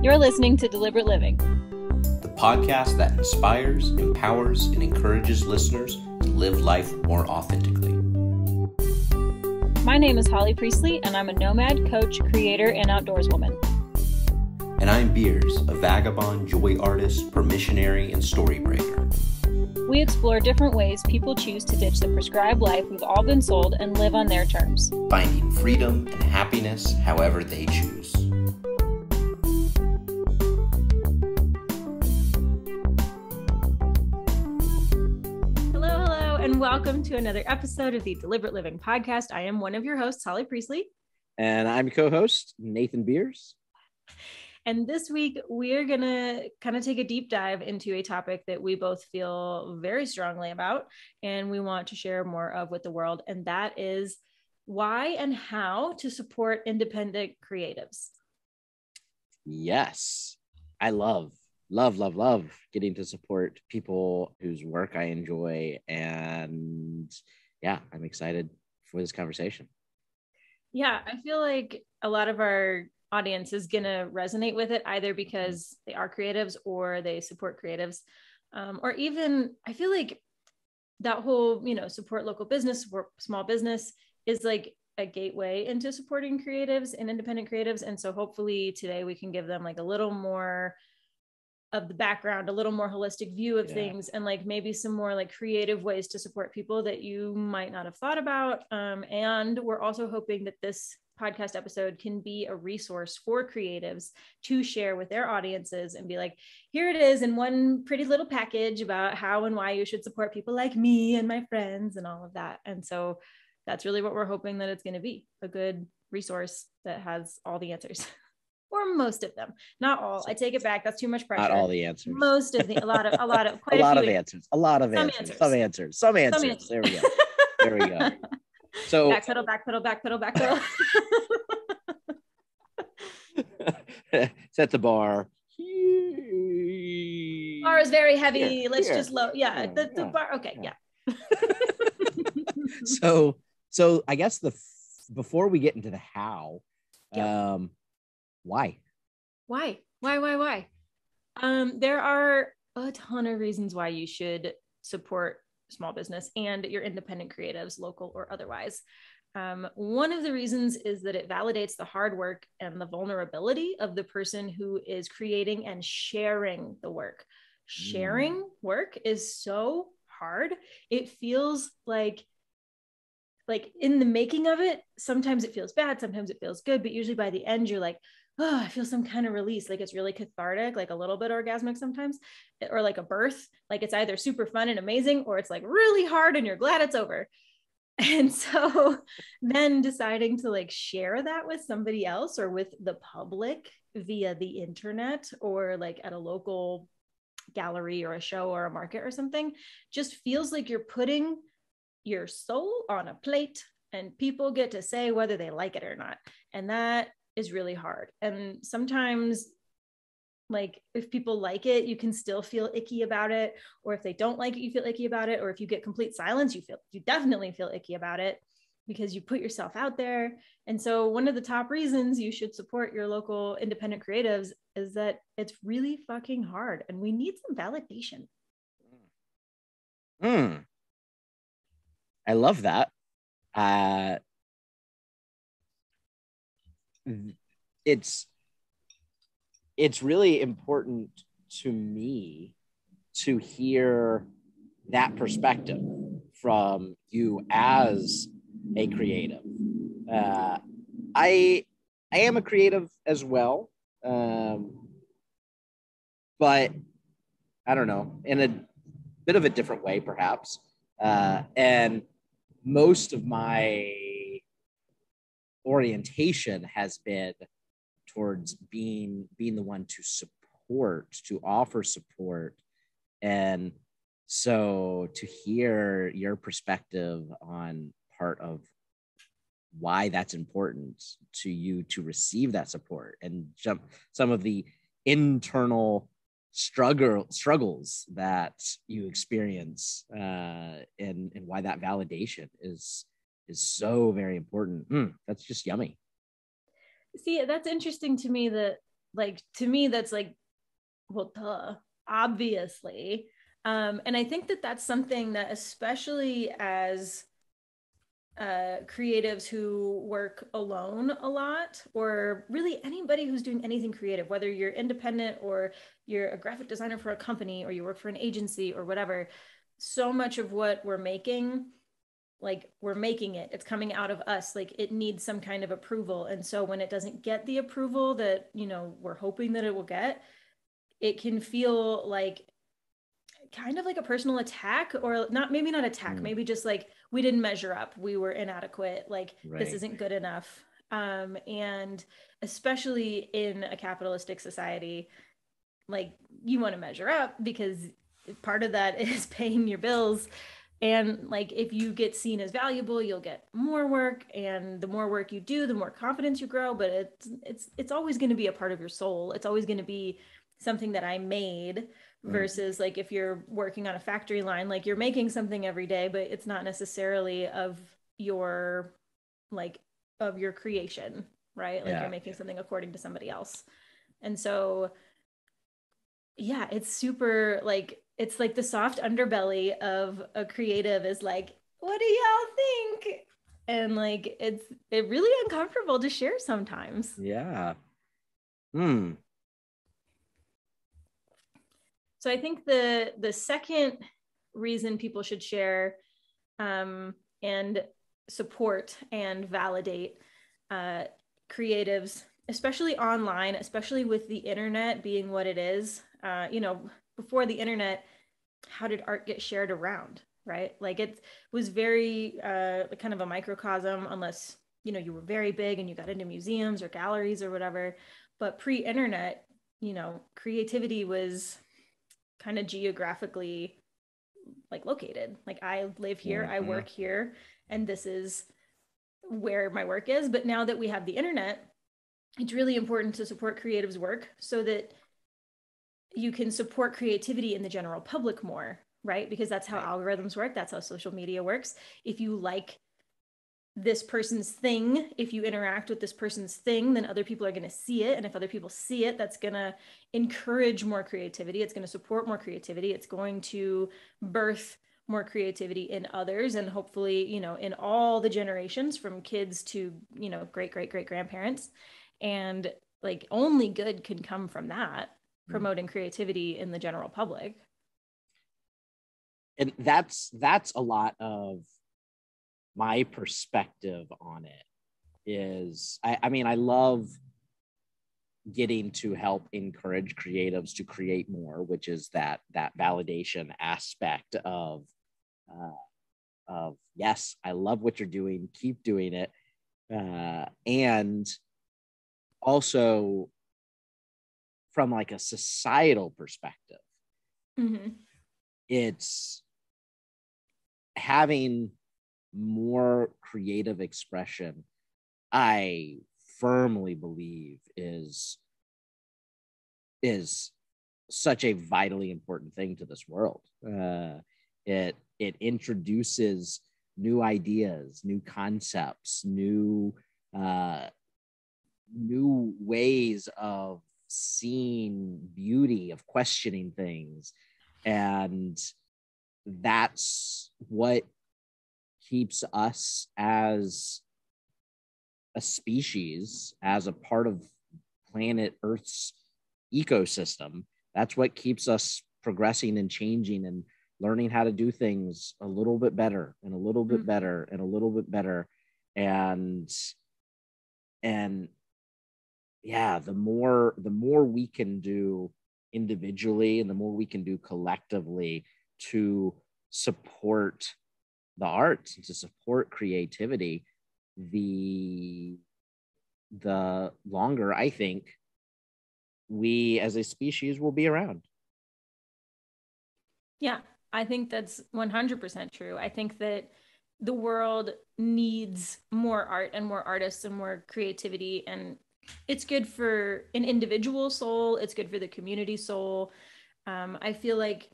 You're listening to Deliberate Living, the podcast that inspires, empowers, and encourages listeners to live life more authentically. My name is Holly Priestley, and I'm a nomad, coach, creator, and outdoorswoman. And I'm Beers, a vagabond, joy artist, permissionary, and story breaker. We explore different ways people choose to ditch the prescribed life we've all been sold and live on their terms, Finding freedom and happiness however they choose. Hello, and welcome to another episode of the Deliberate Living podcast. I am one of your hosts, Holly Priestley. And I'm co-host Nathan Beers. And this week, we're going to kind of take a deep dive into a topic that we both feel very strongly about, and we want to share more of with the world. And that is why and how to support independent creatives. Yes, I love getting to support people whose work I enjoy. And yeah, I'm excited for this conversation. Yeah, I feel like a lot of our audience is going to resonate with it, either because they are creatives or they support creatives, or even I feel like that whole, support local business, support small business is like a gateway into supporting creatives and independent creatives. And so hopefully today we can give them like a little more of the background, a little more holistic view of things, and like maybe some more like creative ways to support people that you might not have thought about. And we're also hoping that this podcast episode can be a resource for creatives to share with their audiences and be like, here it is in one pretty little package about how and why you should support people like me and my friends and all of that. And so that's really what we're hoping that it's going to be, a good resource that has all the answers. Or most of them, not all. I take it back. That's too much pressure. Not all the answers. Most of the, a lot of, quite a lot few of answers. A lot of some answers. Some answers. There we go. There we go. So backpedal. Set the bar. Bar is very heavy. Here, Let's here. just low. Yeah, the bar. Okay, yeah. So I guess before we get into the how, why? There are a ton of reasons why you should support small business and your independent creatives, local or otherwise. One of the reasons is that it validates the hard work and the vulnerability of the person who is creating and sharing the work. Sharing work is so hard. It feels like in the making of it, sometimes it feels bad, sometimes it feels good, but usually by the end, you're like, oh, I feel some kind of release. Like it's really cathartic, like a little bit orgasmic sometimes, or like a birth. Like it's either super fun and amazing, or it's like really hard and you're glad it's over. And so then deciding to like share that with somebody else or with the public via the internet or like at a local gallery or a show or a market or something just feels like you're putting your soul on a plate and people get to say whether they like it or not. And that is really hard. And sometimes like if people like it, you can still feel icky about it. Or if they don't like it, you feel icky about it. Or if you get complete silence, you definitely feel icky about it because you put yourself out there. And so one of the top reasons you should support your local independent creatives is that it's really fucking hard and we need some validation. I love that. It's really important to me to hear that perspective from you as a creative. I am a creative as well, but I don't know, in a bit of a different way, perhaps. And most of my orientation has been towards being the one to support, to offer support. And so to hear your perspective on part of why that's important to you to receive that support and some of the internal struggles that you experience, and why that validation is so very important. That's just yummy. See, that's interesting to me that like, to me, that's like, well, duh, obviously. And I think that that's something that, especially as creatives who work alone a lot, or really anybody who's doing anything creative, whether you're independent or you're a graphic designer for a company or you work for an agency or whatever, so much of what we're making, like, we're making it, it's coming out of us, like it needs some kind of approval. And so when it doesn't get the approval that, you know, we're hoping that it will get, it can feel like kind of like a personal attack, or not, maybe not attack, maybe just like, we didn't measure up, we were inadequate, like this Right. isn't good enough. And especially in a capitalistic society, like, you want to measure up because part of that is paying your bills. And like, if you get seen as valuable, you'll get more work, and the more work you do, the more confidence you grow. But it's always going to be a part of your soul, it's always going to be something that I made, Right. versus like if you're working on a factory line, like you're making something every day, but it's not necessarily of your, like, of your creation, right? Like you're Yeah. making something according to somebody else. And so yeah, it's super, like, it's like the soft underbelly of a creative is like, what do y'all think? And like, it really uncomfortable to share sometimes. Yeah. Hmm. So I think the second reason people should share, and support and validate uh, creatives, especially online, especially with the internet being what it is. You know, before the internet, how did art get shared around, right? Like, it was very kind of a microcosm, unless, you know, you were very big and you got into museums or galleries or whatever. But pre-internet, you know, creativity was kind of geographically, like, located. Like, I live here, I Mhm. work here, and this is where my work is. But now that we have the internet, it's really important to support creatives' work so that you can support creativity in the general public more, right? Because that's how Right. algorithms work, that's how social media works. If you like this person's thing, if you interact with this person's thing, then other people are going to see it. And if other people see it, that's going to encourage more creativity. It's going to support more creativity. It's going to birth more creativity in others. And hopefully, you know, in all the generations from kids to, you know, great, great, great grandparents. And like, only good can come from that, Mm. promoting creativity in the general public. And that's a lot of my perspective on it. Is I mean, I love getting to help encourage creatives to create more, which is that validation aspect of yes, I love what you're doing, keep doing it. And also from like a societal perspective, Mm-hmm. it's having more creative expression. I firmly believe is such a vitally important thing to this world. It introduces new ideas, new concepts, uh, new ways of seeing beauty, of questioning things, and that's what keeps us as a species, as a part of planet Earth's ecosystem. That's what keeps us progressing and changing and learning how to do things a little bit better and a little bit Mm-hmm. better and a little bit better. And and yeah, the more we can do individually and the more we can do collectively to support the arts and to support creativity, the the longer I think we as a species will be around. Yeah, I think that's 100% true. I think that the world needs more art and more artists and more creativity. And it's good for an individual soul, it's good for the community soul. I feel like,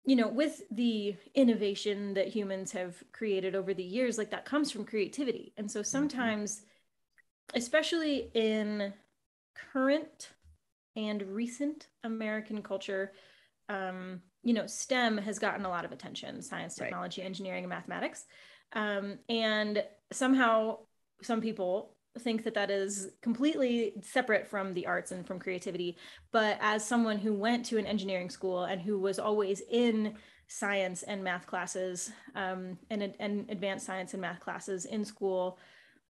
you know, with the innovation that humans have created over the years, like, that comes from creativity. And so Mhm. sometimes, especially in current and recent American culture, STEM has gotten a lot of attention: science, technology, engineering, and mathematics. And somehow some people think that that is completely separate from the arts and from creativity. But as someone who went to an engineering school and who was always in science and math classes, and advanced science and math classes in school,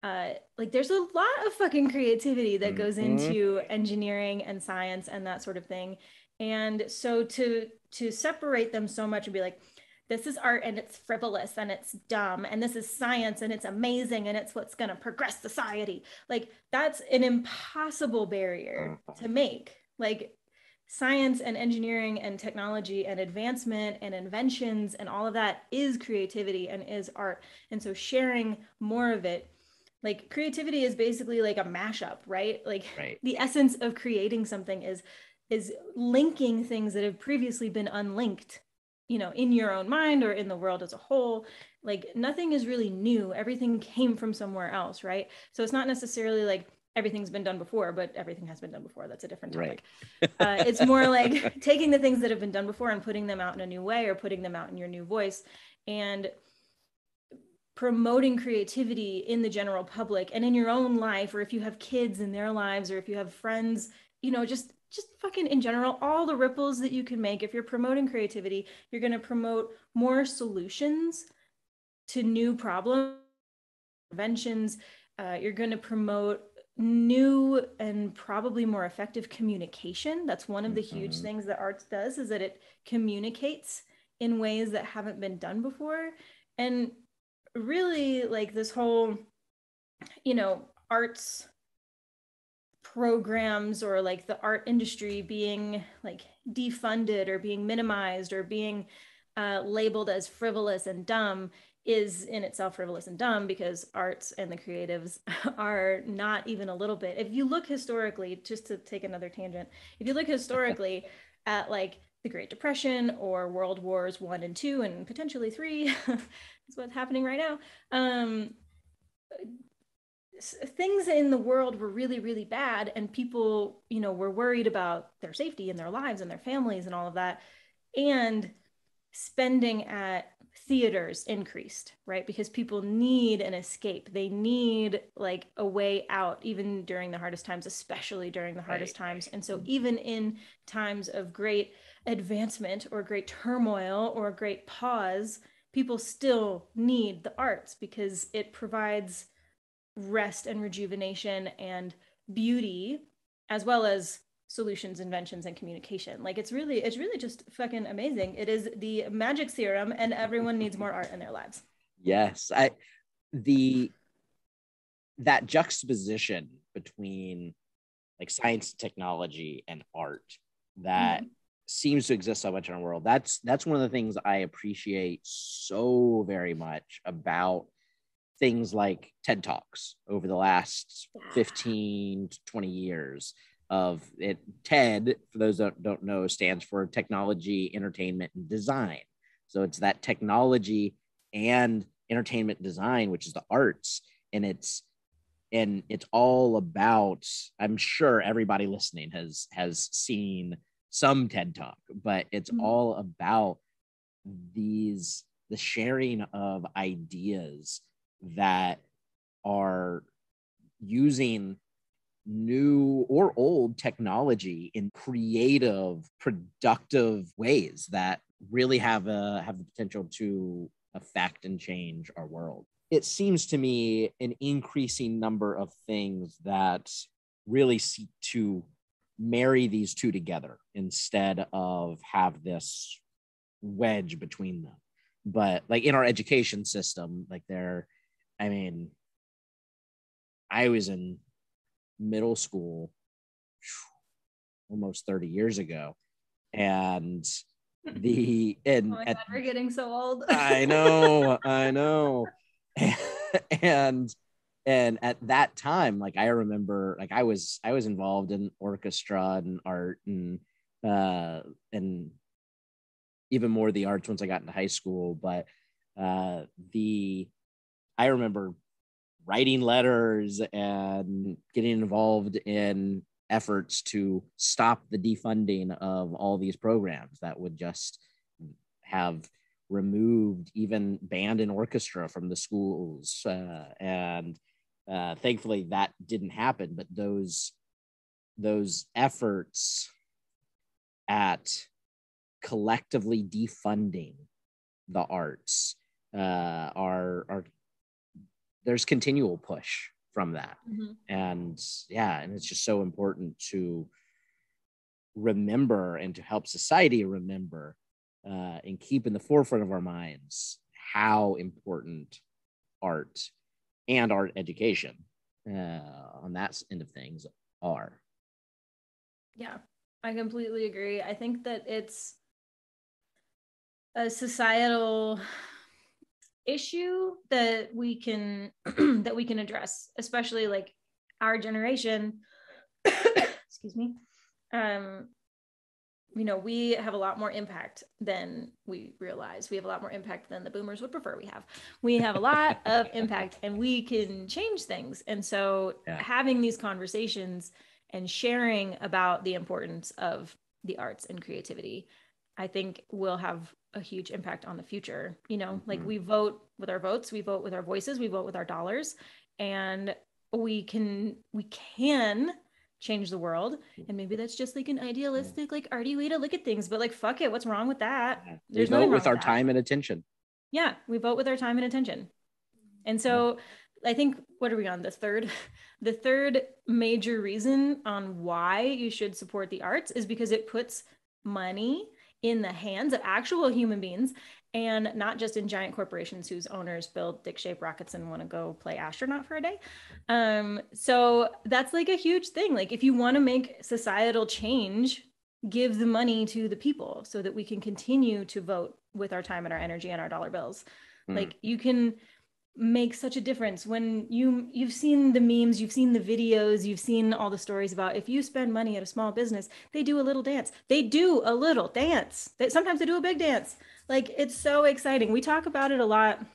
like there's a lot of fucking creativity that goes into engineering and science and that sort of thing. And so to separate them so much and be like, this is art and it's frivolous and it's dumb, and this is science and it's amazing and it's what's going to progress society, like that's an impossible barrier to make. Like science and engineering and technology and advancement and inventions and all of that is creativity and is art. And so sharing more of it, like creativity is basically like a mashup, right? Like the essence of creating something is linking things that have previously been unlinked, in your own mind or in the world as a whole. Like nothing is really new. Everything came from somewhere else, right? So it's not necessarily like everything's been done before, but everything has been done before. That's a different topic. It's more like taking the things that have been done before and putting them out in a new way, or putting them out in your new voice, and promoting creativity in the general public and in your own life, or if you have kids in their lives, or if you have friends, just fucking in general, all the ripples that you can make. If you're promoting creativity, you're going to promote more solutions to new problems, inventions. You're going to promote new and probably more effective communication. That's one of the huge things that arts does, is that it communicates in ways that haven't been done before. And really, like this whole, arts programs, or like the art industry being like defunded or being minimized or being labeled as frivolous and dumb, is in itself frivolous and dumb, because arts and the creatives are not even a little bit. If you look historically, just to take another tangent, if you look historically at like the Great Depression or World Wars I and II and potentially III, is what's happening right now. Things in the world were really, really bad, and people, were worried about their safety and their lives and their families and all of that. And spending at theaters increased, right? Because people need an escape. They need like a way out, even during the hardest times, especially during the hardest times. And so even in times of great advancement or great turmoil or great pause, people still need the arts, because it provides rest and rejuvenation and beauty, as well as solutions, inventions, and communication. Like it's really just fucking amazing. It is the magic serum, and everyone needs more art in their lives. Yes, that juxtaposition between like science, technology, and art that seems to exist so much in our world. That's one of the things I appreciate so very much about things like TED Talks over the last 15 to 20 years of it. TED, for those that don't know, stands for Technology, Entertainment, and Design. So it's that technology and entertainment design, which is the arts. And it's all about, I'm sure everybody listening has seen some TED Talk, but it's all about the sharing of ideas that are using new or old technology in creative, productive ways that really have the potential to affect and change our world. It seems to me an increasing number of things that really seek to marry these two together instead of have this wedge between them. But like in our education system, like I was in middle school almost 30 years ago, and oh my God, we're getting so old. I know. and at that time, like I remember, like I was involved in orchestra and art and even more the arts once I got into high school. But I remember writing letters and getting involved in efforts to stop the defunding of all these programs that would just have removed, even band and orchestra from the schools. And thankfully that didn't happen, but those efforts at collectively defunding the arts are there's continual push from that. And it's just so important to remember and to help society remember and keep in the forefront of our minds how important art and art education on that end of things are. Yeah, I completely agree. I think that it's a societal issue that we can that we can address, especially like our generation. Excuse me. We have a lot more impact than we realize. We have a lot more impact than the boomers would prefer we have. We have a lot of impact, and we can change things. And so having these conversations and sharing about the importance of the arts and creativity, I think will have a huge impact on the future. Like we vote with our votes, we vote with our voices, we vote with our dollars, and we can change the world. And maybe that's just like an idealistic, like arty way to look at things, but like, fuck it, what's wrong with that? There's nothing wrong with our time and attention. Yeah, we vote with our time and attention. And so I think, what are we on? The third major reason on why you should support the arts is because it puts money in the hands of actual human beings, and not just in giant corporations whose owners build dick-shaped rockets and want to go play astronaut for a day. So that's like a huge thing. Like if you want to make societal change, give the money to the people so that we can continue to vote with our time and our energy and our dollar bills. Like you can make such a difference when you've seen the memes, you've seen the videos, you've seen all the stories about if you spend money at a small business, they do a little dance. Sometimes they do a big dance. Like it's so exciting. We talk about it a lot.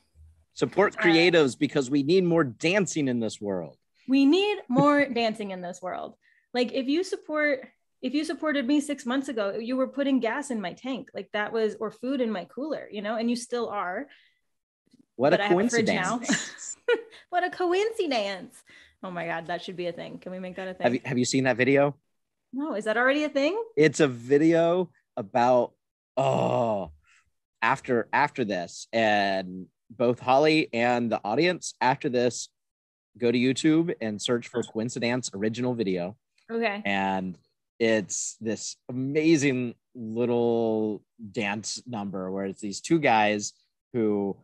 Support creatives because we need more dancing in this world. We need more dancing in this world. Like if you supported me 6 months ago, you were putting gas in my tank. Like that was, or food in my cooler, and you still are. What a coincidence. What a coincidence. Oh my God, that should be a thing. Can we make that a thing? Have you seen that video? No, is that already a thing? It's a video about, after this, and both Holly and the audience after this, go to YouTube and search for Coincidence original video. Okay. And it's this amazing little dance number where it's these two guys who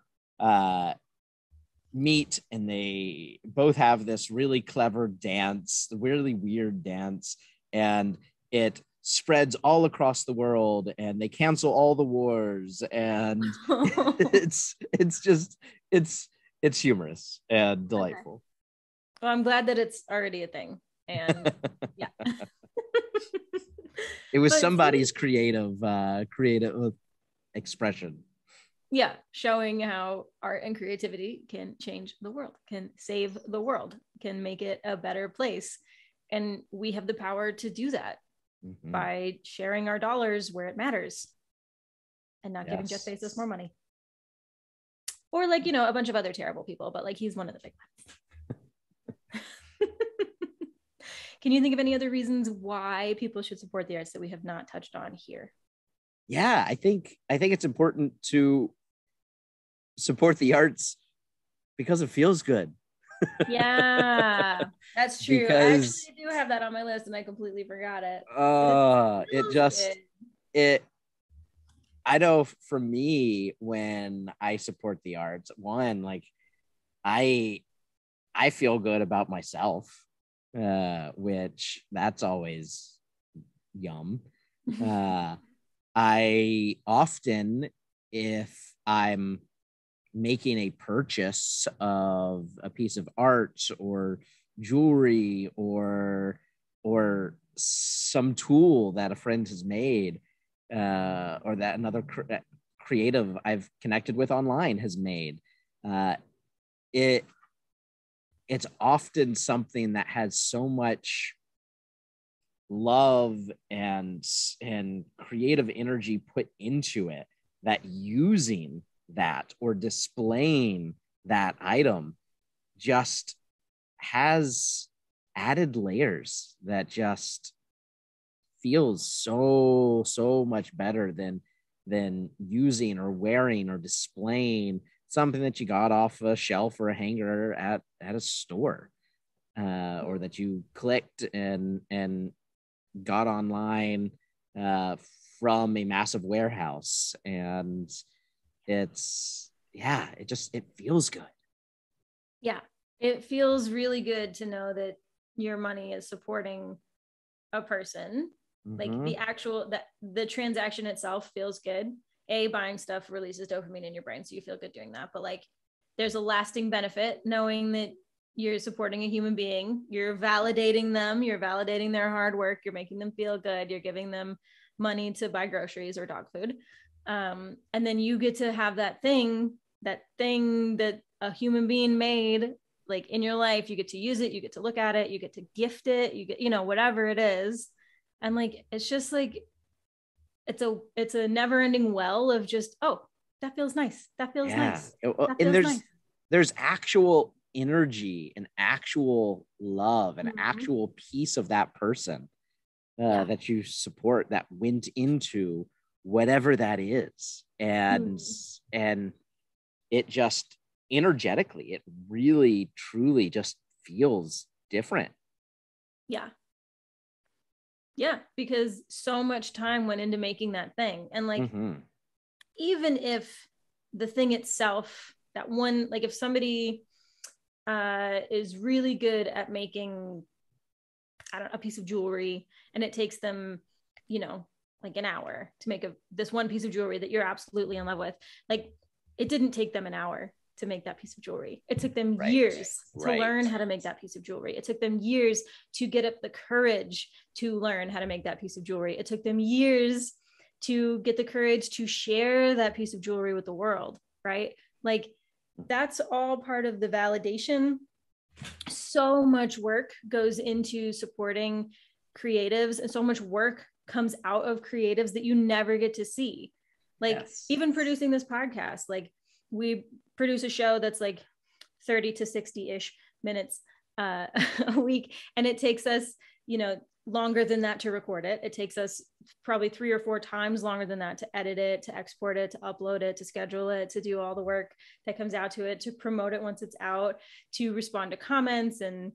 meet, and they both have this really clever dance, really weird dance, and it spreads all across the world, and they cancel all the wars, and it's humorous and delightful. Okay. Well, I'm glad that it's already a thing, and yeah. It was somebody's creative expression. Yeah, showing how art and creativity can change the world, can save the world, can make it a better place. And we have the power to do that by sharing our dollars where it matters and not giving Jeff Bezos more money. Or like, a bunch of other terrible people, but like he's one of the big ones. Can you think of any other reasons why people should support the arts that we have not touched on here? Yeah, I think it's important to support the arts because it feels good. Yeah, that's true. Because, I actually do have that on my list and I completely forgot it. I know for me, when I support the arts, one, like I feel good about myself, which that's always yum. I often, if I'm making a purchase of a piece of art or jewelry or some tool that a friend has made, or that another creative I've connected with online has made, it's often something that has so much love and creative energy put into it, that using that or displaying that item just has added layers that just feels so much better than using or wearing or displaying something that you got off a shelf or a hanger at a store, or that you clicked and got online from a massive warehouse. And it's, yeah, it feels good. Yeah, it feels really good to know that your money is supporting a person. Like the actual, that the transaction itself feels good. Buying stuff releases dopamine in your brain, so you feel good doing that. But like, there's a lasting benefit knowing that you're supporting a human being, you're validating them, you're validating their hard work, you're making them feel good, you're giving them money to buy groceries or dog food. And then you get to have that thing that a human being made, like in your life. You get to use it, you get to look at it, you get to gift it, you get, whatever it is. And like, it's just like, it's a never ending well of just, oh, that feels nice. That feels nice. That and feels nice. There's actual energy and actual love and actual piece of that person that you support that went into whatever that is. And it just energetically, it really truly just feels different. Yeah, because so much time went into making that thing. And like, even if the thing itself, that one, like if somebody is really good at making, I don't know, a piece of jewelry, and it takes them, like an hour to make this one piece of jewelry that you're absolutely in love with. Like, it didn't take them an hour to make that piece of jewelry. It took them years to learn how to make that piece of jewelry. It took them years to get up the courage to learn how to make that piece of jewelry. It took them years to get the courage to share that piece of jewelry with the world, right? Like, that's all part of the validation. So much work goes into supporting creatives, and so much work comes out of creatives that you never get to see. Like, even producing this podcast, like, we produce a show that's like 30 to 60-ish minutes a week. And it takes us, longer than that to record it. It takes us probably 3 or 4 times longer than that to edit it, to export it, to upload it, to schedule it, to do all the work that comes out to it, to promote it once it's out, to respond to comments and,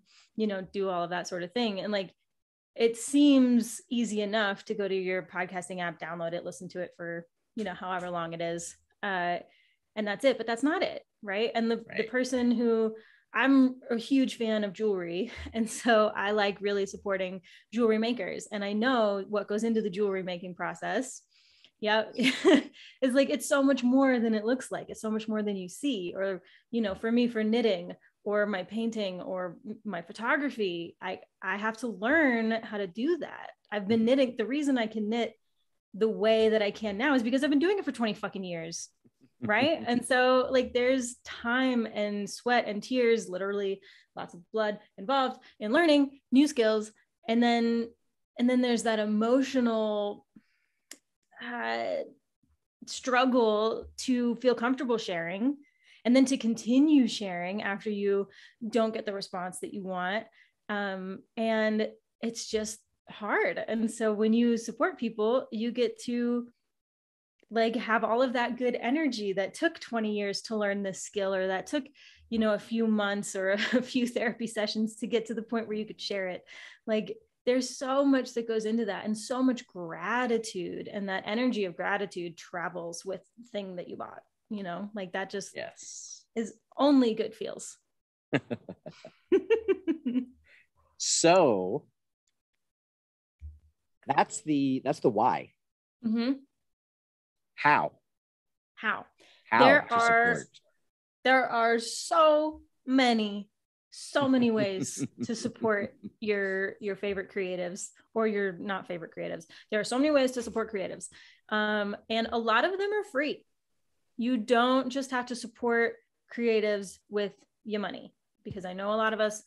do all of that sort of thing. And like, it seems easy enough to go to your podcasting app, download it, listen to it for, however long it is. And that's it, but that's not it. Right. And the person who, I'm a huge fan of jewelry. And so I like really supporting jewelry makers. And I know what goes into the jewelry making process. Yeah. It's like, it's so much more than it looks like. It's so much more than you see. Or, for me, for knitting or my painting or my photography, I have to learn how to do that. I've been knitting. The reason I can knit the way that I can now is because I've been doing it for 20 fucking years. Right. And so like, there's time and sweat and tears, literally lots of blood involved in learning new skills. And then there's that emotional struggle to feel comfortable sharing, and then to continue sharing after you don't get the response that you want. And it's just hard. And so when you support people, you get to like have all of that good energy that took 20 years to learn this skill, or that took, a few months or a few therapy sessions to get to the point where you could share it. Like, there's so much that goes into that, and so much gratitude, and that energy of gratitude travels with the thing that you bought, like that just is only good feels. So that's the why. How there are so many ways to support your favorite creatives, or your not favorite creatives. There are so many ways to support creatives. And a lot of them are free. You don't just have to support creatives with your money, because I know a lot of us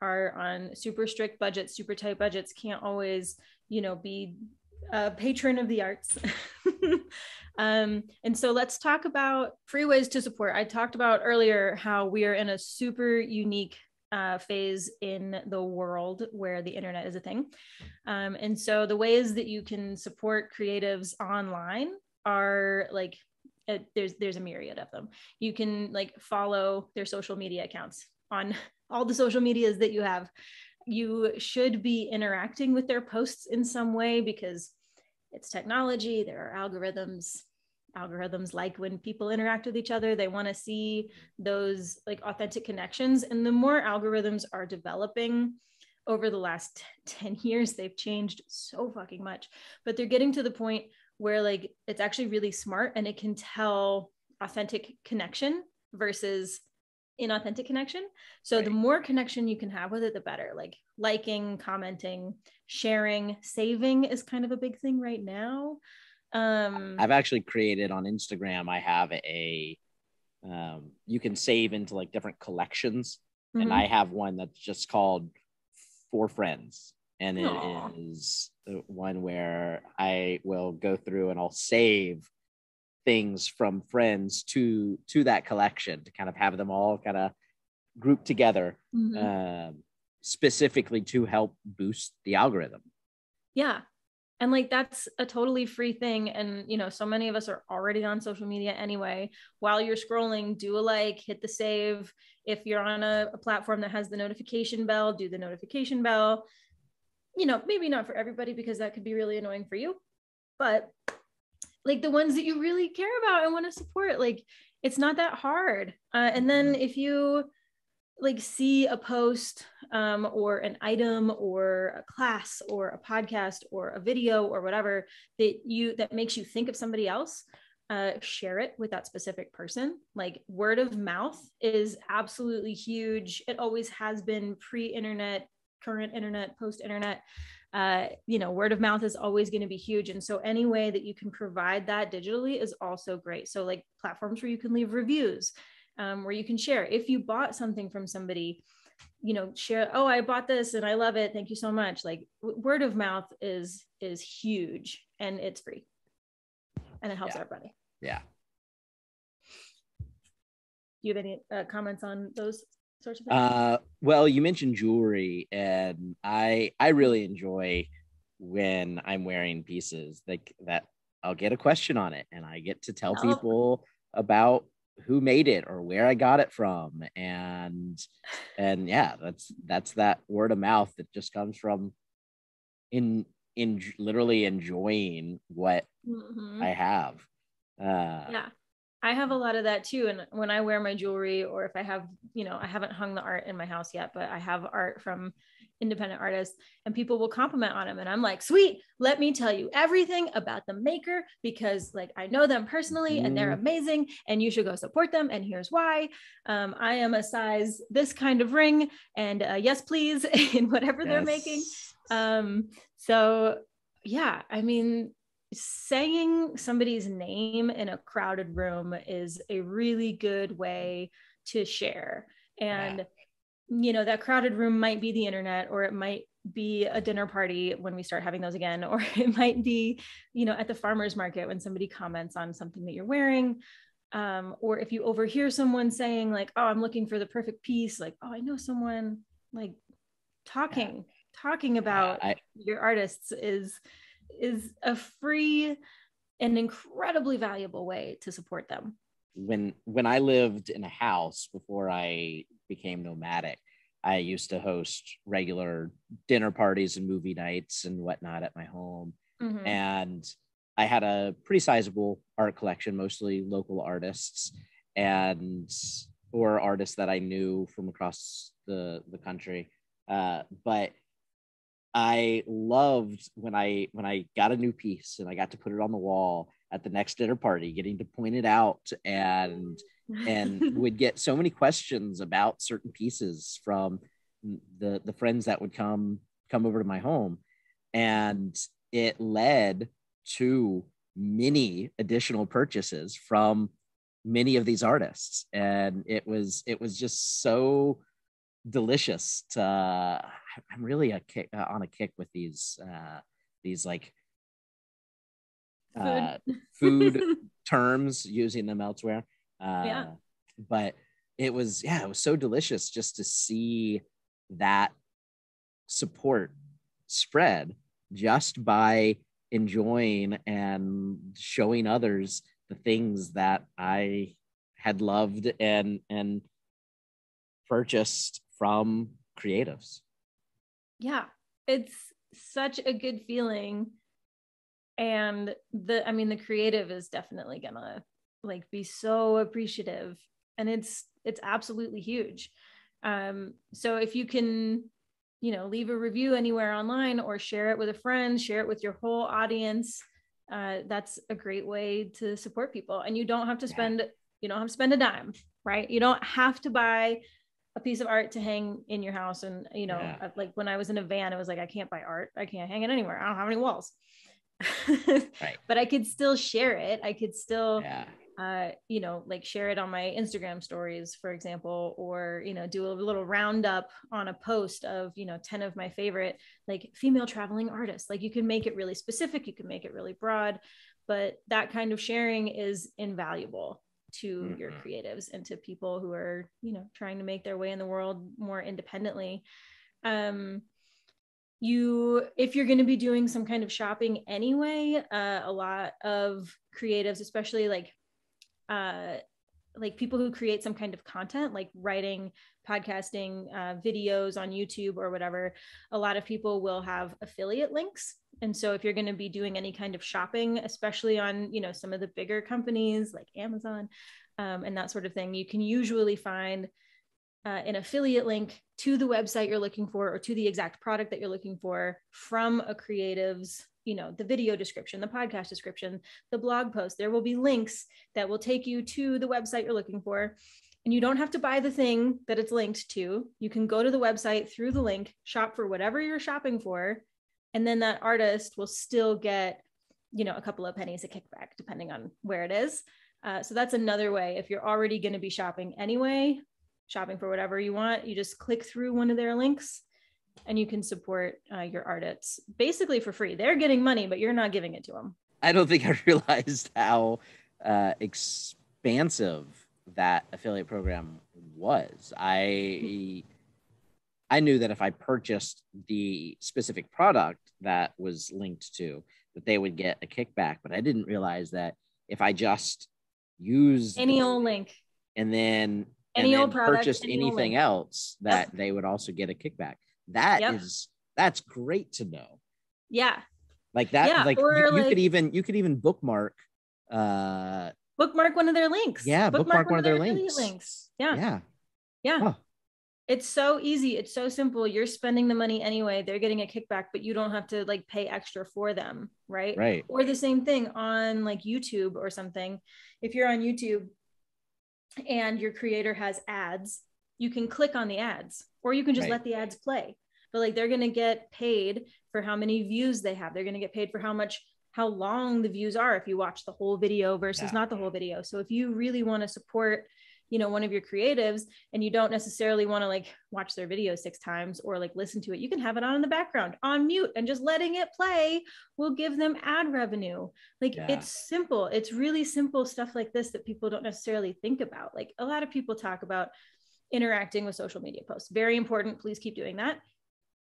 are on super strict budgets, super tight budgets, can't always, be a patron of the arts. And so let's talk about free ways to support. I talked about earlier how we are in a super unique phase in the world where the internet is a thing. And so the ways that you can support creatives online are like, there's a myriad of them. You can like follow their social media accounts on all the social medias that you have. You should be interacting with their posts in some way because it's technology. There are algorithms like when people interact with each other, they want to see those like authentic connections. And the more algorithms are developing over the last 10 years, they've changed so fucking much, but they're getting to the point where like it's actually really smart and it can tell authentic connection versus inauthentic connection. So right. The more connection you can have with it, the better. Like liking, commenting, sharing, saving is kind of a big thing right now. I've actually created on Instagram, I have you can save into like different collections. Mm-hmm. And I have one that's just called For Friends. And it Aww. Is one where I will go through and I'll save things from friends to that collection to kind of have them all kind of grouped together, mm-hmm. Specifically to help boost the algorithm. Yeah. And like, that's a totally free thing. And, so many of us are already on social media anyway. While you're scrolling, do a like, hit the save. If you're on a platform that has the notification bell, do the notification bell. Maybe not for everybody because that could be really annoying for you, but like the ones that you really care about and want to support, like it's not that hard. And then if you like see a post or an item or a class or a podcast or a video or whatever that makes you think of somebody else, share it with that specific person. Like word of mouth is absolutely huge. It always has been, pre-internet, current internet, post-internet. Word of mouth is always going to be huge. And so any way that you can provide that digitally is also great. So like platforms where you can leave reviews, where you can share. If you bought something from somebody, share, oh, I bought this and I love it, thank you so much. Like word of mouth is huge and it's free and it helps everybody. Yeah. Do you have any comments on those sorts of things? Well, you mentioned jewelry, and I really enjoy when I'm wearing pieces like that. I'll get a question on it, and I get to tell people about who made it or where I got it from, and yeah, that's that word of mouth that just comes from in literally enjoying what mm-hmm. I have. Yeah. I have a lot of that too. And when I wear my jewelry, or if I have, I haven't hung the art in my house yet, but I have art from independent artists and people will compliment on them. And I'm like, sweet, let me tell you everything about the maker because like I know them personally and they're amazing and you should go support them. And here's why. I am a size this kind of ring and yes, please, in whatever they're making. So yeah, I mean, saying somebody's name in a crowded room is a really good way to share. And, that crowded room might be the internet, or it might be a dinner party when we start having those again, or it might be, at the farmer's market when somebody comments on something that you're wearing. Or if you overhear someone saying like, oh, I'm looking for the perfect piece, like, oh, I know someone, like talking about your artists is a free and incredibly valuable way to support them. When I lived in a house before I became nomadic, I used to host regular dinner parties and movie nights and whatnot at my home. Mm-hmm. And I had a pretty sizable art collection, mostly local artists or artists that I knew from across the country. But I loved when I got a new piece and I got to put it on the wall at the next dinner party, getting to point it out and would get so many questions about certain pieces from the friends that would come over to my home. And it led to many additional purchases from many of these artists. And it was just so delicious to I'm really on a kick with these like food terms, using them elsewhere. Yeah. But it was so delicious just to see that support spread just by enjoying and showing others the things that I had loved and purchased from creatives. Yeah, it's such a good feeling. And the creative is definitely gonna like be so appreciative, and it's absolutely huge. So if you can, leave a review anywhere online or share it with a friend, share it with your whole audience, that's a great way to support people. And you don't have to spend a dime, right? You don't have to buy a piece of art to hang in your house. And like when I was in a van, it was like, I can't buy art, I can't hang it anywhere, I don't have any walls. Right. But I could still share it. I could still like share it on my Instagram stories, for example, or do a little roundup on a post of 10 of my favorite like female traveling artists. Like, you can make it really specific, you can make it really broad, but that kind of sharing is invaluable to your creatives and to people who are trying to make their way in the world more independently. If you're going to be doing some kind of shopping anyway, a lot of creatives, especially like people who create some kind of content, like writing, podcasting, videos on YouTube or whatever, a lot of people will have affiliate links. And so if you're going to be doing any kind of shopping, especially on some of the bigger companies like Amazon and that sort of thing, you can usually find an affiliate link to the website you're looking for, or to the exact product that you're looking for, from a creative's, the video description, the podcast description, the blog post. There will be links that will take you to the website you're looking for. And you don't have to buy the thing that it's linked to. You can go to the website through the link, shop for whatever you're shopping for, and then that artist will still get, a couple of pennies a kickback, depending on where it is. So that's another way. If you're already going to be shopping anyway, shopping for whatever you want, you just click through one of their links and you can support your artists basically for free. They're getting money, but you're not giving it to them. I don't think I realized how expansive that affiliate program was. I knew that if I purchased the specific product that was linked to, that they would get a kickback, but I didn't realize that if I just used any old link and then any old product, purchased anything else, that they would also get a kickback. That's great to know. Yeah. Like that. Yeah. Like you could even bookmark one of their links. Yeah. Bookmark one of their links. Yeah. Huh. It's so easy. It's so simple. You're spending the money anyway. They're getting a kickback, but you don't have to like pay extra for them. Right. Right. Or the same thing on like YouTube or something. If you're on YouTube and your creator has ads, you can click on the ads, or you can just let the ads play. But like, they're going to get paid for how many views they have. They're going to get paid for how long the views are if you watch the whole video versus not the whole video. So if you really want to support, one of your creatives, and you don't necessarily want to like watch their video 6 times or like listen to it, you can have it on in the background on mute, and just letting it play will give them ad revenue. Like, it's simple. It's really simple stuff like this that people don't necessarily think about. Like, a lot of people talk about interacting with social media posts. Very important. Please keep doing that.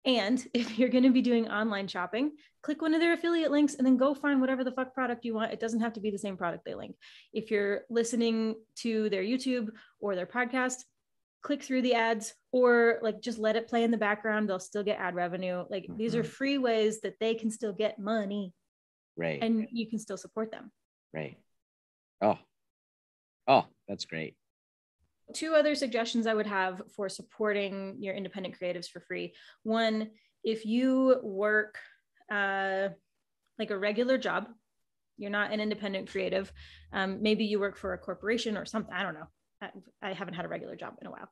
And if you're going to be doing online shopping, click one of their affiliate links and then go find whatever the fuck product you want. It doesn't have to be the same product they link. If you're listening to their YouTube or their podcast, click through the ads, or like just let it play in the background. They'll still get ad revenue. Like, these are free ways that they can still get money. Right. And you can still support them. Right. That's great. 2 other suggestions I would have for supporting your independent creatives for free. One, if you work like a regular job, you're not an independent creative. Maybe you work for a corporation or something. I don't know. I haven't had a regular job in a while.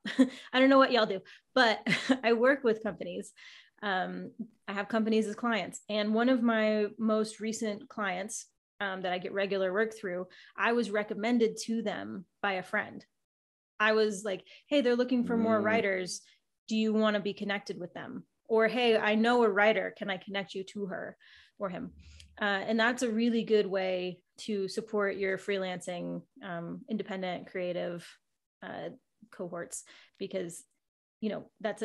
I don't know what y'all do, but I work with companies. I have companies as clients. And one of my most recent clients that I get regular work through, I was recommended to them by a friend. I was like, hey, they're looking for more writers. Do you want to be connected with them? Or, hey, I know a writer. Can I connect you to her or him? And that's a really good way to support your freelancing, independent, creative cohorts, because that's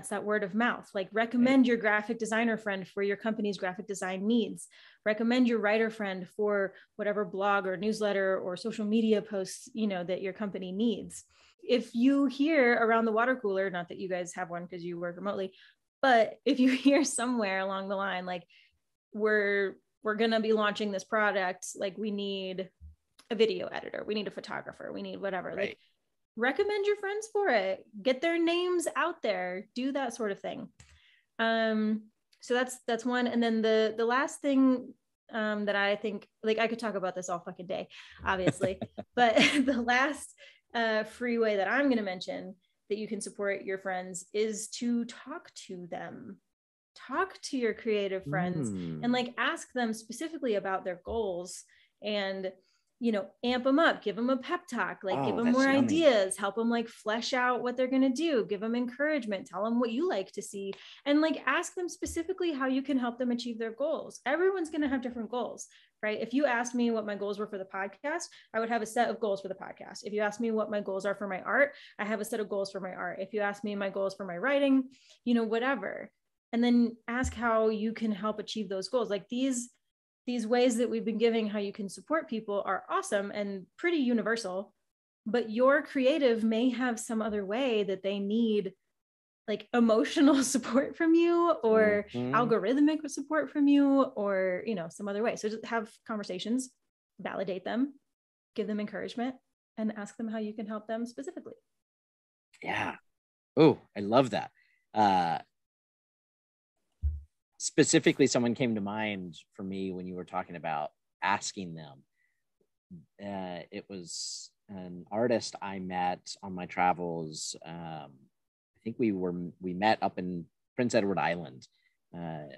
that word of mouth. Like, recommend your graphic designer friend for your company's graphic design needs. Recommend your writer friend for whatever blog or newsletter or social media posts, that your company needs. If you hear around the water cooler, not that you guys have one because you work remotely, but if you hear somewhere along the line, like, we're going to be launching this product, like, we need a video editor, we need a photographer, we need whatever, right. Like, recommend your friends for it, get their names out there, do that sort of thing. So that's one. And then the last thing that I think, like, I could talk about this all fucking day, obviously, but the last free way that I'm going to mention that you can support your friends is to talk to them. Talk to your creative friends and, like, ask them specifically about their goals, and amp them up, give them a pep talk, like, give them more ideas, help them, like, flesh out what they're going to do, give them encouragement, tell them what you like to see, and, like, ask them specifically how you can help them achieve their goals. Everyone's going to have different goals, right? If you asked me what my goals were for the podcast, I would have a set of goals for the podcast. If you ask me what my goals are for my art, I have a set of goals for my art. If you ask me my goals for my writing, whatever. And then ask how you can help achieve those goals. Like, these ways that we've been giving how you can support people are awesome and pretty universal, but your creative may have some other way that they need, like, emotional support from you, or algorithmic support from you, or some other way. So just have conversations, validate them, give them encouragement, and ask them how you can help them specifically. Yeah. Oh, I love that. Specifically, someone came to mind for me when you were talking about asking them. It was an artist I met on my travels. I think we met up in Prince Edward Island 4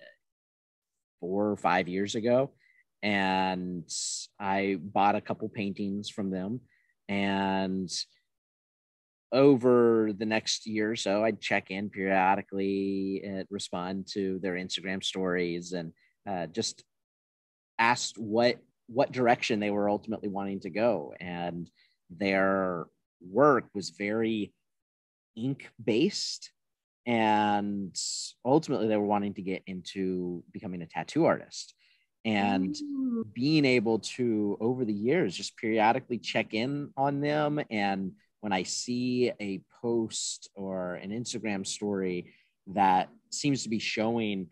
or 5 years ago, and I bought a couple paintings from them, and over the next year or so, I'd check in periodically and respond to their Instagram stories, and just asked what direction they were ultimately wanting to go. And their work was very ink based, and ultimately they were wanting to get into becoming a tattoo artist. And being able to, over the years, just periodically check in on them, and when I see a post or an Instagram story that seems to be showing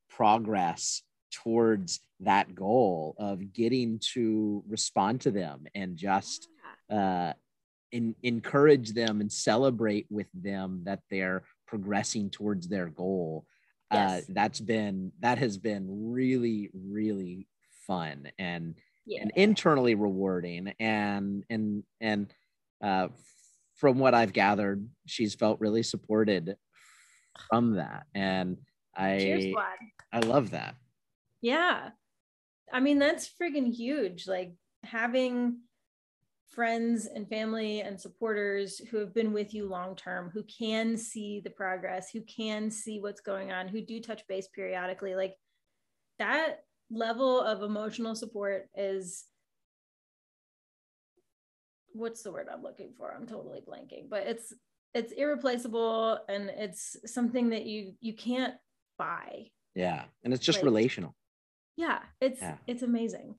progress towards that goal of getting to respond to them and just encourage them and celebrate with them that they're progressing towards their goal. Yes. That has been really, really fun and internally rewarding. And from what I've gathered, she's felt really supported from that. And I love that. Yeah. I mean, that's friggin' huge. Like, having friends and family and supporters who have been with you long term, who can see the progress, who can see what's going on, who do touch base periodically, like, that level of emotional support is, what's the word I'm looking for? I'm totally blanking, but it's irreplaceable, and it's something that you can't buy. Yeah. And it's just, like, relational. Yeah, it's amazing.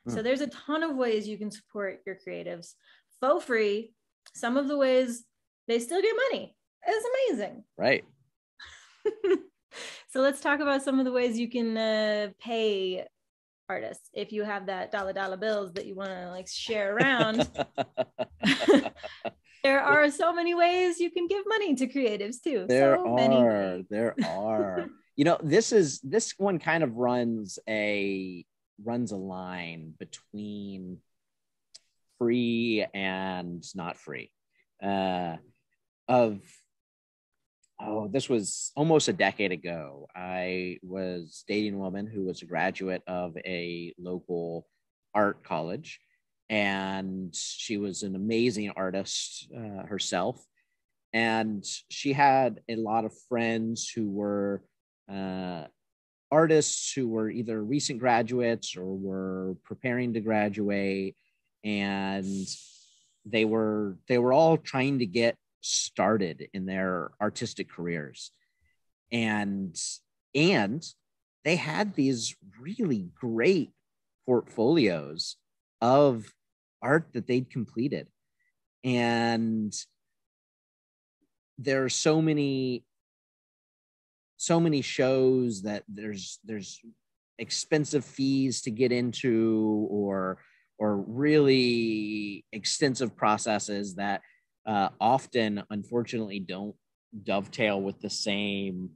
So there's a ton of ways you can support your creatives for free. Some of the ways they still get money. It's amazing. Right. So let's talk about some of the ways you can pay artists. If you have that dollar bills that you want to, like, share around, there are so many ways you can give money to creatives too. There are. This one kind of runs a line between free and not free. This was almost a decade ago. I was dating a woman who was a graduate of a local art college, and she was an amazing artist herself. And she had a lot of friends who were artists who were either recent graduates or were preparing to graduate, and they were all trying to get started in their artistic careers, and they had these really great portfolios of art that they'd completed. And there are so many shows that there's expensive fees to get into, or really extensive processes that often, unfortunately, don't dovetail with the same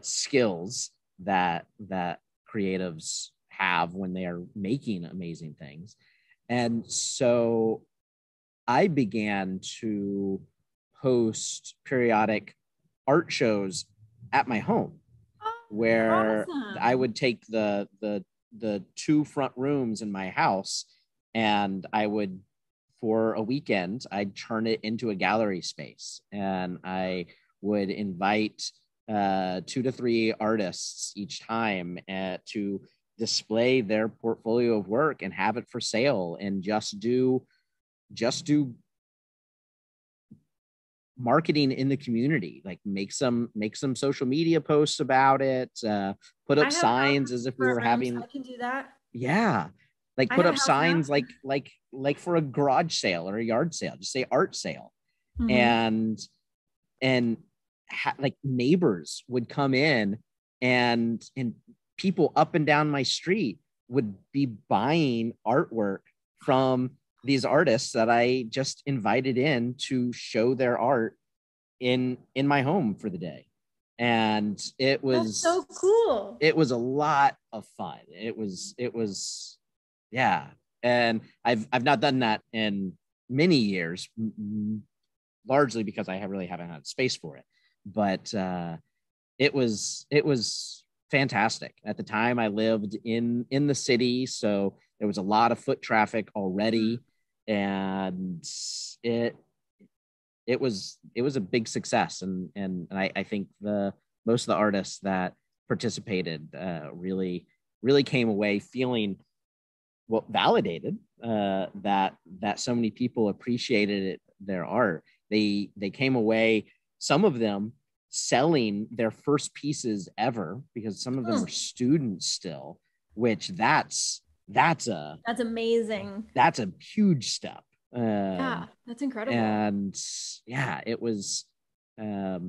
skills that creatives have when they are making amazing things. And so I began to host periodic art shows at my home, where Awesome. I would take the 2 front rooms in my house, and I would, for a weekend, I'd turn it into a gallery space, and I would invite 2 to 3 artists each time to display their portfolio of work and have it for sale, and just do marketing in the community, like make some social media posts about it, put up signs as if we were having, I can do that. yeah, like put up signs like for a garage sale or a yard sale, just say art sale. Mm-hmm. And like neighbors would come in, and people up and down my street would be buying artwork from these artists that I just invited in to show their art in my home for the day. And That's so cool. it was a lot of fun. It was, yeah. And I've not done that in many years, largely because I really haven't had space for it. But it was fantastic. At the time, I lived in the city, so there was a lot of foot traffic already, and it was a big success. And I think most of the artists that participated really came away feeling, well, validated, that so many people appreciated their art. They came away, some of them selling their first pieces ever, because some of them were students still, which that's amazing. That's a huge step. Yeah, that's incredible. And yeah, it was yeah,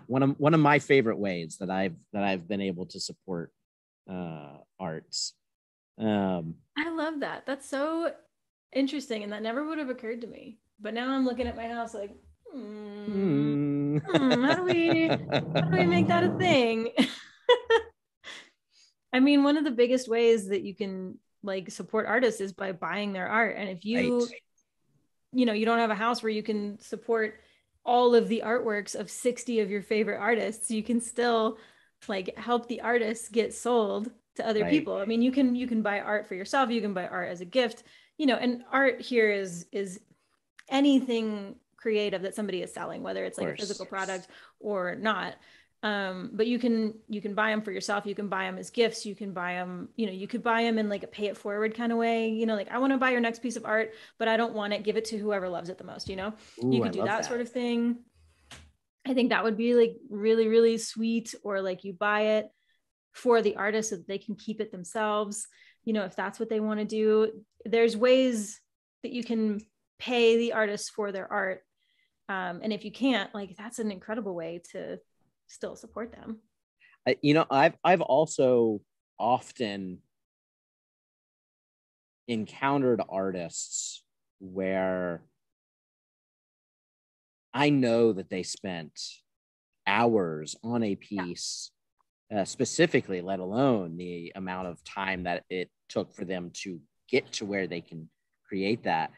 one of my favorite ways that I've been able to support arts. I love that. That's so interesting, and that never would have occurred to me. But now I'm looking at my house like, how do we make that a thing? I mean, one of the biggest ways that you can like support artists is by buying their art. And if you, right. You don't have a house where you can support all of the artworks of 60 of your favorite artists, you can still like help the artists get sold to other Right. people. I mean, you can buy art for yourself, you can buy art as a gift, and art here is anything creative that somebody is selling, whether it's like a physical product or not. But you can buy them for yourself, you can buy them as gifts, you can buy them, you could buy them in like a pay it forward kind of way, like I want to buy your next piece of art, but I don't want it, give it to whoever loves it the most. Ooh, you could do that sort of thing. I think that would be like really, really sweet. Or like you buy it for the artist so that they can keep it themselves, if that's what they want to do. There's ways that you can pay the artists for their art. And if you can't, like, that's an incredible way to still support them. I've also often encountered artists where I know that they spent hours on a piece, specifically, let alone the amount of time that it took for them to get to where they can create that.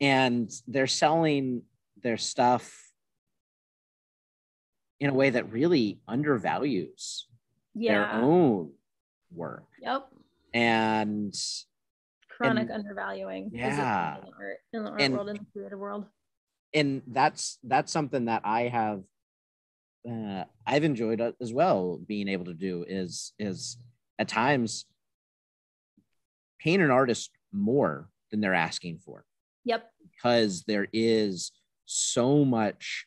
And they're selling their stuff in a way that really undervalues their own work. Yep. And chronic undervaluing. Yeah. In the art world, in the creative world. and that's something that I've enjoyed as well, being able to do is at times paying an artist more than they're asking for. Yep. Because there is so much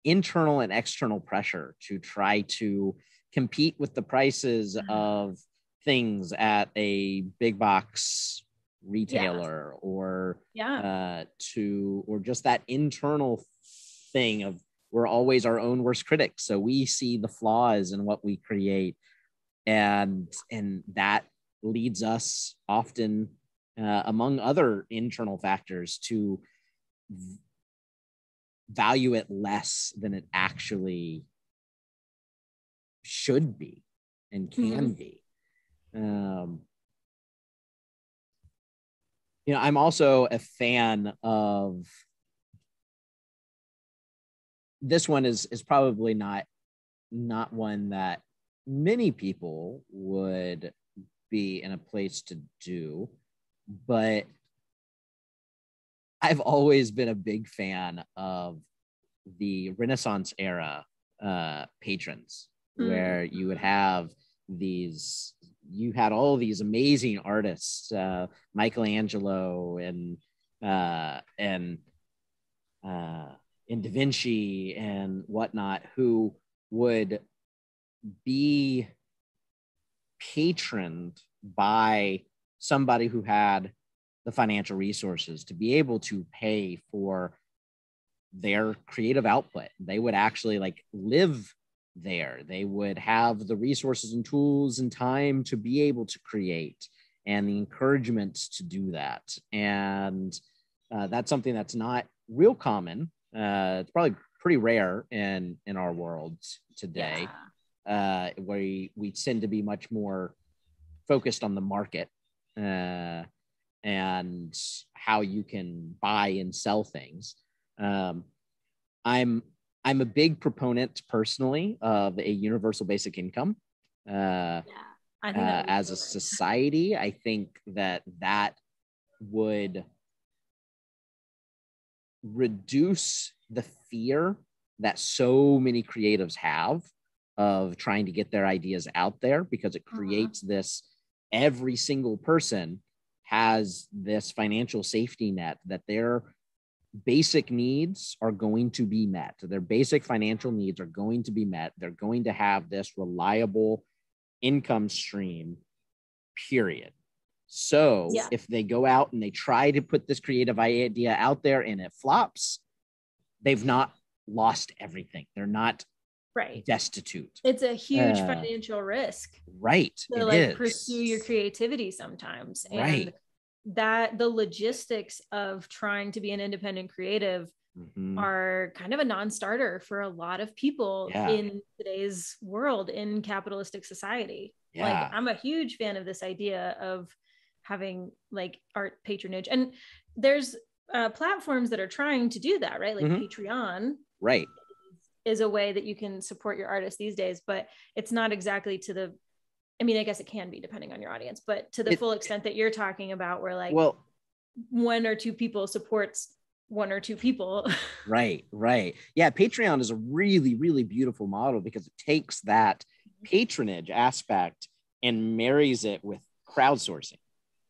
internal and external pressure to try to compete with the prices of things at a big box retailer, or or just that internal thing of we're always our own worst critics. So we see the flaws in what we create, and that leads us often, among other internal factors, to value it less than it actually should be and can be. I'm also a fan of, this one is probably not one that many people would be in a place to do, but I've always been a big fan of the Renaissance era patrons, where you would have you had all these amazing artists, Michelangelo and Da Vinci and whatnot, who would be patroned by somebody who had the financial resources to be able to pay for their creative output. They would actually live there. They would have the resources and tools and time to be able to create, and the encouragement to do that. And that's something that's not real common. It's probably pretty rare in our world today, where we tend to be much more focused on the market and how you can buy and sell things. I'm a big proponent personally of a universal basic income. I think as a society, I think that would reduce the fear that so many creatives have of trying to get their ideas out there, because it creates this, every single person has this financial safety net that their basic needs are going to be met. Their basic financial needs are going to be met. They're going to have this reliable income stream, period. So if they go out and they try to put this creative idea out there and it flops, they've not lost everything. They're not destitute. It's a huge financial risk. To pursue your creativity sometimes. And that the logistics of trying to be an independent creative are kind of a non-starter for a lot of people in today's world, in capitalistic society. I'm a huge fan of this idea of having art patronage, and there's platforms that are trying to do that, right? Patreon is a way that you can support your artists these days, but it's not exactly to the, I mean, I guess it can be depending on your audience, but to the full extent that you're talking about, where one or two people supports one or two people. Right. Yeah. Patreon is a really, really beautiful model, because it takes that patronage aspect and marries it with crowdsourcing.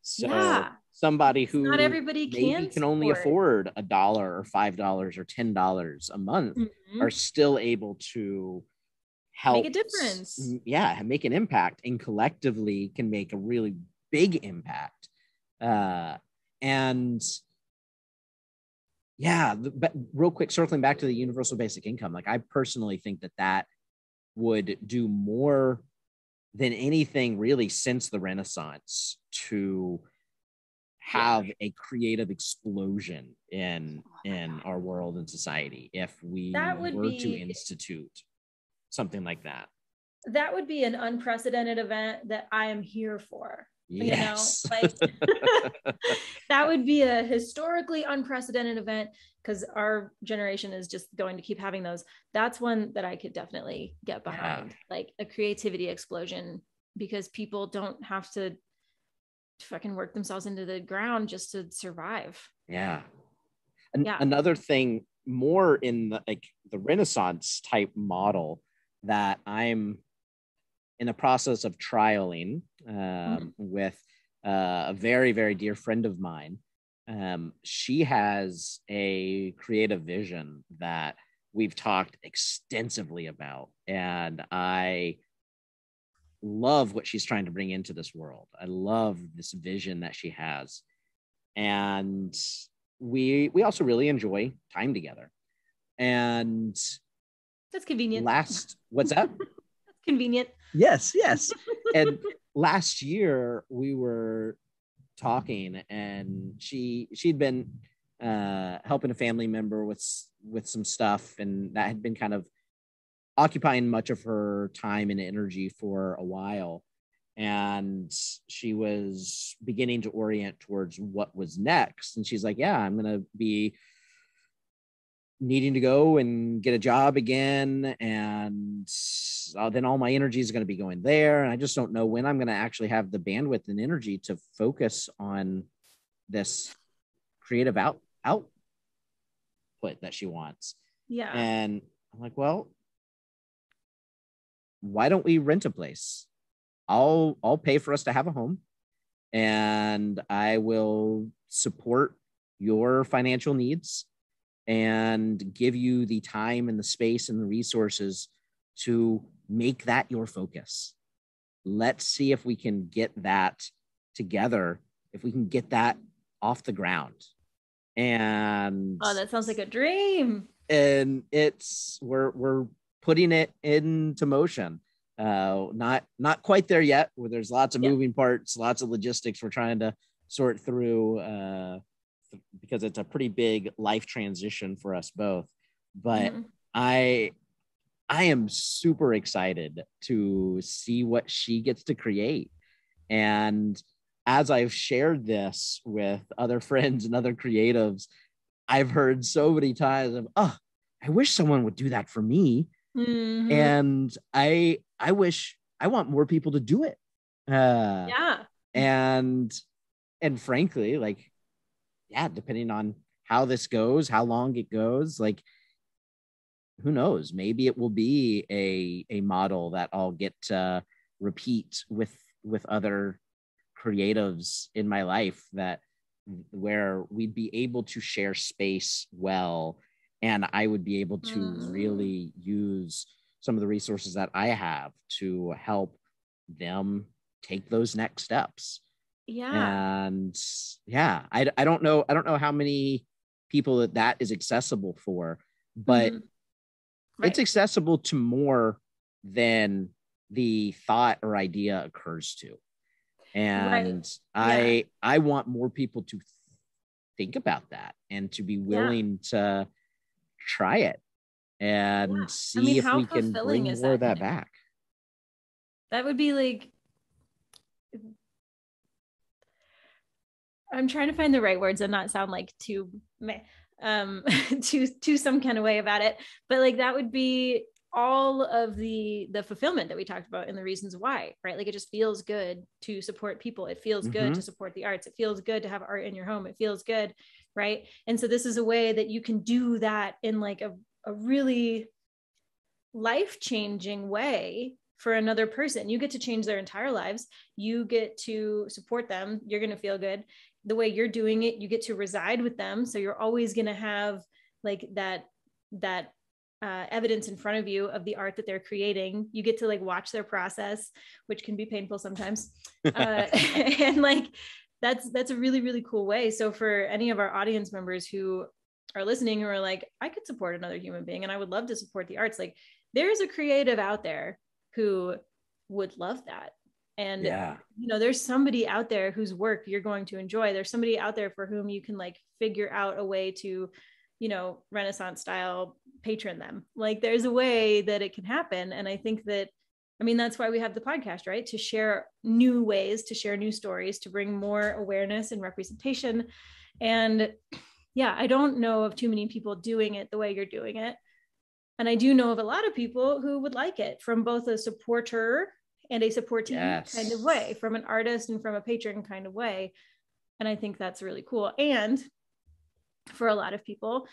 So somebody who not everybody can only afford $1 or $5 or $10 a month are still able to help make a difference. Make an impact, and collectively can make a really big impact. But real quick, circling back to the universal basic income, I personally think that would do more than anything really since the Renaissance to have a creative explosion in our world and society, if we were to institute something like that. That would be an unprecedented event that I am here for. Yes. That would be a historically unprecedented event, because our generation is just going to keep having those. That's one that I could definitely get behind, a creativity explosion, because people don't have to fucking work themselves into the ground just to survive. Yeah. Another thing more in the Renaissance type model that I'm in the process of trialing with a very, very dear friend of mine. She has a creative vision that we've talked extensively about, and I love what she's trying to bring into this world. I love this vision that she has, and we also really enjoy time together. And that's convenient. What's that? That's convenient. Yes. And last year we were talking, and she'd been helping a family member with some stuff, and that had been kind of occupying much of her time and energy for a while. And she was beginning to orient towards what was next. And she's like, yeah, I'm going to be needing to go and get a job again. And then all my energy is going to be going there. And I just don't know when I'm going to actually have the bandwidth and energy to focus on this creative output that she wants. Yeah. And I'm like, well, why don't we rent a place? I'll pay for us to have a home, and I will support your financial needs and give you the time and the space and the resources to make that your focus. Let's see if we can get that together, if we can get that off the ground. And oh, that sounds like a dream. And we're putting it into motion. Not quite there yet, where there's lots of moving parts, lots of logistics we're trying to sort through, because it's a pretty big life transition for us both. But I am super excited to see what she gets to create. And as I've shared this with other friends and other creatives, I've heard so many times of, oh, I wish someone would do that for me. And I want more people to do it. And frankly, like, yeah, depending on how this goes, how long it goes, like, who knows, maybe it will be a model that I'll get to repeat with other creatives in my life, that where we'd be able to share space well, and I would be able to really use some of the resources that I have to help them take those next steps. And I don't know how many people that is accessible for, but it's accessible to more than the thought or idea occurs to. And I want more people to think about that and to be willing to try it and see if we can bring more of that back. That would be like, I'm trying to find the right words and not sound like too some kind of way about it, but like that would be all of the fulfillment that we talked about in the reasons why, right? Like, it just feels good to support people. It feels good to support the arts. It feels good to have art in your home. It feels good, right? And so this is a way that you can do that in like a really life-changing way for another person. You get to change their entire lives. You get to support them. You're going to feel good. The way you're doing it, you get to reside with them. So you're always going to have like that evidence in front of you of the art that they're creating. You get to like watch their process, which can be painful sometimes. And like, that's a really, really cool way. So for any of our audience members who are listening, who are like, I could support another human being and I would love to support the arts. Like, there's a creative out there who would love that. And, you know, there's somebody out there whose work you're going to enjoy. There's somebody out there for whom you can like figure out a way to, you know, Renaissance style patron them. Like, there's a way that it can happen. And I think that, I mean, that's why we have the podcast, right? To share new ways, to share new stories, to bring more awareness and representation. And yeah, I don't know of too many people doing it the way you're doing it. And I do know of a lot of people who would like it, from both a supporter and a supportee kind of way, from an artist and from a patron kind of way. And I think that's really cool. And for a lot of people.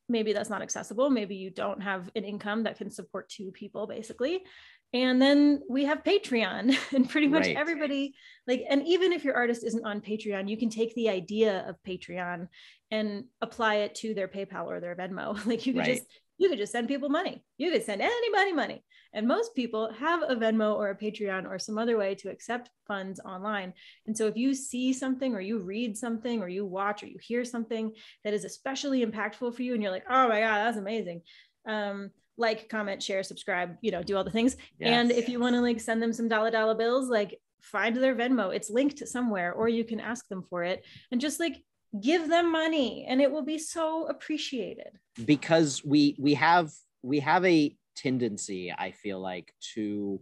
Maybe that's not accessible. Maybe you don't have an income that can support two people, basically. And then we have Patreon, and pretty much everybody, like, and even if your artist isn't on Patreon, you can take the idea of Patreon and apply it to their PayPal or their Venmo. Like you could just send people money. You could send anybody money. And most people have a Venmo or a Patreon or some other way to accept funds online. And so if you see something or you read something or you watch or you hear something that is especially impactful for you, and you're like, oh my God, that's amazing. Like, comment, share, subscribe, do all the things. Yes. And if you want to like send them some dollar bills, like find their Venmo, it's linked somewhere, or you can ask them for it and just like give them money, and it will be so appreciated. Because we have a tendency, I feel like, to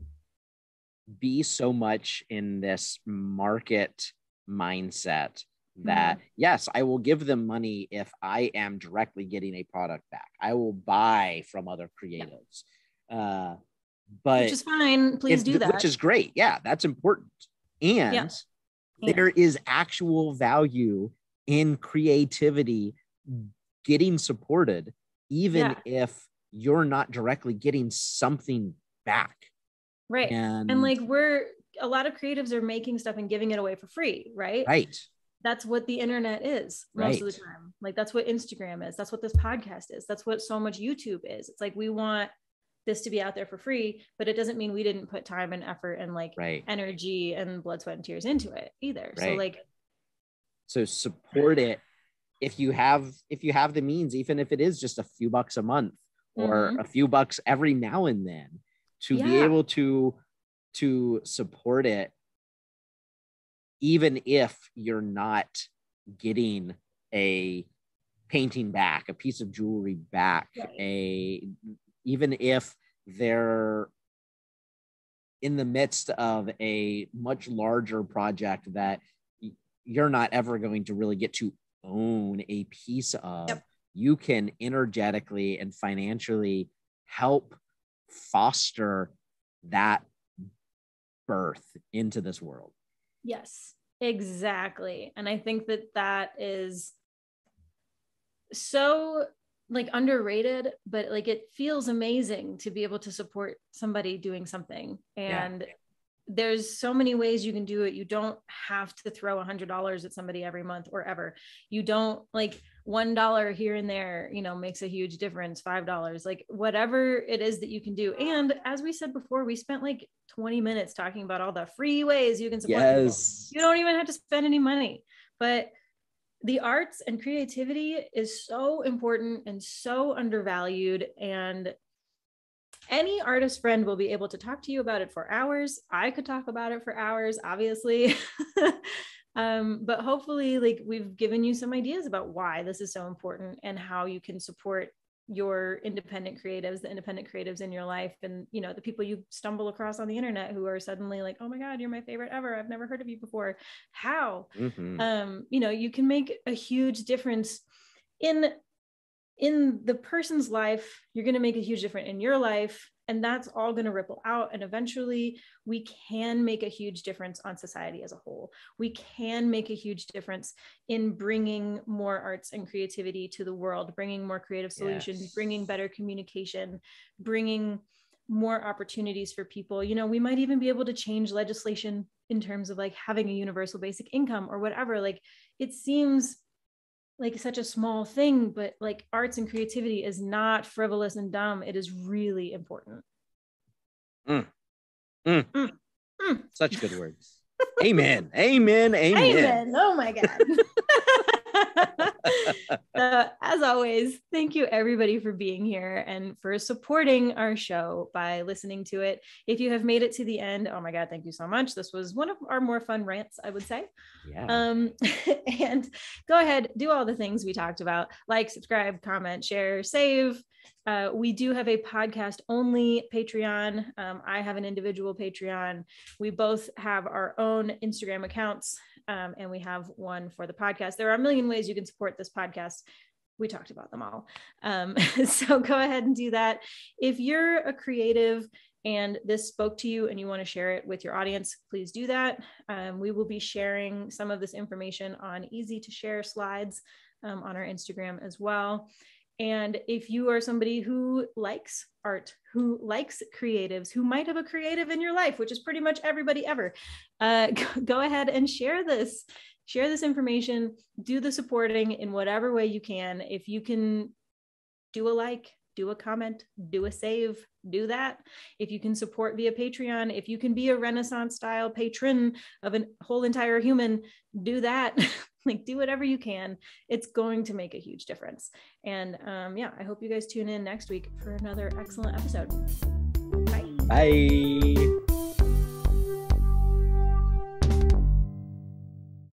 be so much in this market mindset that yes, I will give them money if I am directly getting a product back. I will buy from other creatives, but which is fine. Please do that. Which is great. Yeah, that's important. And there is actual value in creativity getting supported, even if you're not directly getting something back. Right. And like a lot of creatives are making stuff and giving it away for free, right? Right. That's what the internet is most of the time. Like that's what Instagram is. That's what this podcast is. That's what so much YouTube is. It's like, we want this to be out there for free, but it doesn't mean we didn't put time and effort and like energy and blood, sweat, and tears into it either. So support it if you have the means, even if it is just a few bucks a month or a few bucks every now and then, to be able to support it, even if you're not getting a painting back, a piece of jewelry back, even if they're in the midst of a much larger project that you're not ever going to really get to own a piece of, you can energetically and financially help foster that birth into this world. Yes, exactly. And I think that is so like underrated, but like it feels amazing to be able to support somebody doing something. And there's so many ways you can do it. You don't have to throw $100 at somebody every month or ever. You don't, like, $1 here and there, makes a huge difference. $5, like whatever it is that you can do. And as we said before, we spent like 20 minutes talking about all the free ways you can support people. You don't even have to spend any money, but the arts and creativity is so important and so undervalued. And any artist friend will be able to talk to you about it for hours. I could talk about it for hours, obviously. But hopefully, like, we've given you some ideas about why this is so important and how you can support your independent creatives, the independent creatives in your life, and, the people you stumble across on the internet who are suddenly like, oh my God, you're my favorite ever. I've never heard of you before. How? You can make a huge difference in the person's life. You're going to make a huge difference in your life, and that's all going to ripple out. And eventually we can make a huge difference on society as a whole. We can make a huge difference in bringing more arts and creativity to the world, bringing more creative solutions, bringing better communication, bringing more opportunities for people. We might even be able to change legislation in terms of like having a universal basic income or whatever. Like, it seems like such a small thing, but like arts and creativity is not frivolous and dumb. It is really important. Such good words. Amen. Amen. Amen. Amen. Oh my God. As always, thank you everybody for being here and for supporting our show by listening to it. If you have made it to the end, oh my God, thank you so much. This was one of our more fun rants, I would say. And go ahead, do all the things we talked about: like, subscribe, comment, share, save. We do have a podcast only Patreon. I have an individual Patreon. We both have our own Instagram accounts, and we have one for the podcast. There are a million ways you can support this podcast. We talked about them all. So go ahead and do that. If you're a creative and this spoke to you and you want to share it with your audience, please do that. We will be sharing some of this information on easy to share slides on our Instagram as well. And if you are somebody who likes art, who likes creatives, who might have a creative in your life, which is pretty much everybody ever, go ahead and share this information, do the supporting in whatever way you can. If you can do a like, do a comment, do a save, do that. If you can support via Patreon, if you can be a Renaissance style patron of a whole entire human, do that. Like, do whatever you can. It's going to make a huge difference. And yeah, I hope you guys tune in next week for another excellent episode. Bye. Bye.